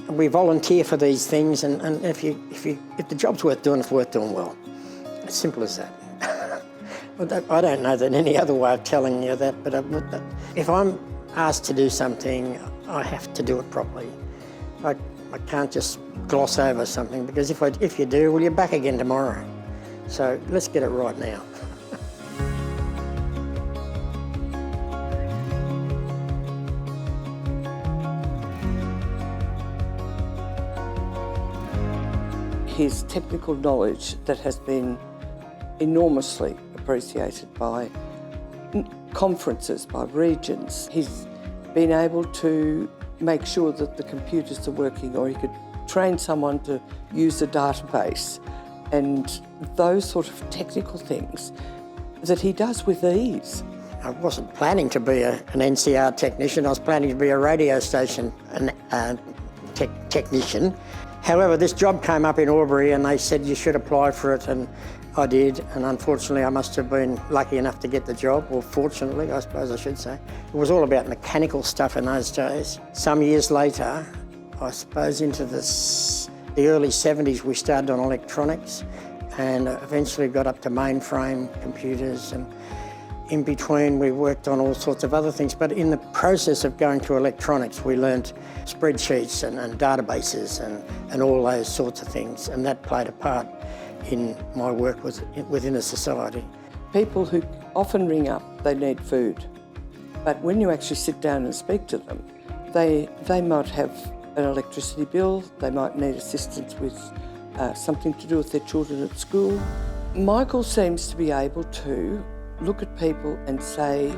We volunteer for these things, and if the job's worth doing, it's worth doing well. As simple as that. I don't know that any other way of telling you that, but if I'm asked to do something, I have to do it properly. I can't just gloss over something, because if you do, well, you're back again tomorrow. So let's get it right now. His technical knowledge that has been enormously appreciated by conferences, by regions. He's been able to make sure that the computers are working, or he could train someone to use a database, and those sort of technical things that he does with ease. I wasn't planning to be an NCR technician. I was planning to be a radio station technician. However, this job came up in Albury and they said you should apply for it, and I did, and unfortunately I must have been lucky enough to get the job, or fortunately, I suppose I should say. It was all about mechanical stuff in those days. Some years later, I suppose into the early 70s, we started on electronics and eventually got up to mainframe computers, and in between we worked on all sorts of other things. But in the process of going to electronics, we learnt spreadsheets and databases and all those sorts of things, and that played a part in my work within a society. People who often ring up, they need food, but when you actually sit down and speak to them, they might have an electricity bill, they might need assistance with something to do with their children at school. Michael seems to be able to look at people and say,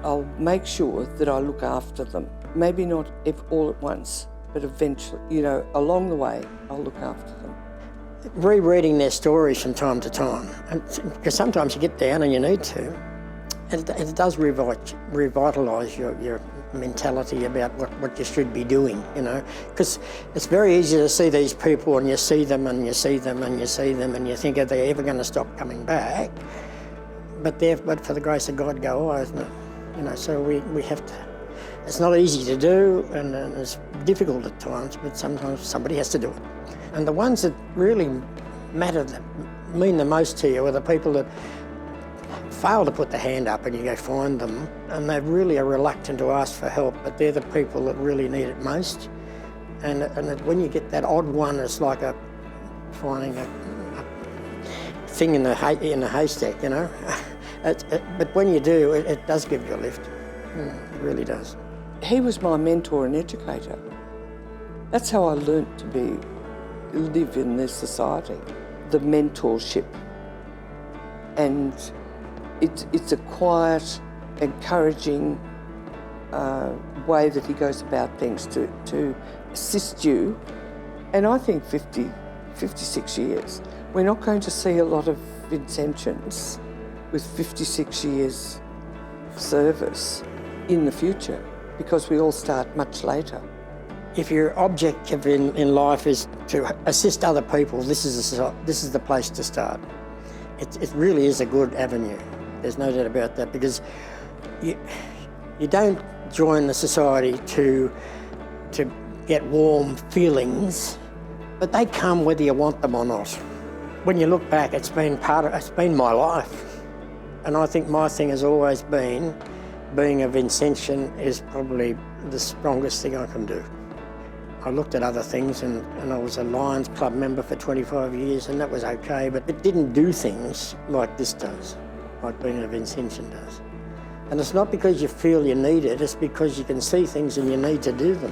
I'll make sure that I look after them. Maybe not all at once, but eventually, along the way, I'll look after them. Rereading their stories from time to time, because sometimes you get down and you need to, and it does revitalise your mentality about what you should be doing, because it's very easy to see these people and you see them and you see them and you see them and you think, are they ever going to stop coming back? But for the grace of God go I, isn't it? So we have to, it's not easy to do, and it's difficult at times, but sometimes somebody has to do it. And the ones that really matter, that mean the most to you, are the people that fail to put the hand up and you go find them, and they really are reluctant to ask for help, but they're the people that really need it most. And when you get that odd one, it's like finding a thing in the haystack, But when you do, it does give you a lift. It really does. He was my mentor and educator. That's how I learnt to live in this society, the mentorship. And it's a quiet, encouraging way that he goes about things to assist you. And I think 56 years, we're not going to see a lot of Vincentians with 56 years service in the future, because we all start much later. If your objective in life is to assist other people, this is the place to start. It really is a good avenue. There's no doubt about that, because you don't join the society to get warm feelings, but they come whether you want them or not. When you look back, it's been my life. And I think my thing has always been, being a Vincentian is probably the strongest thing I can do. I looked at other things, and I was a Lions Club member for 25 years, and that was okay, but it didn't do things like this does, like being a Vincentian does. And it's not because you feel you need it, it's because you can see things and you need to do them.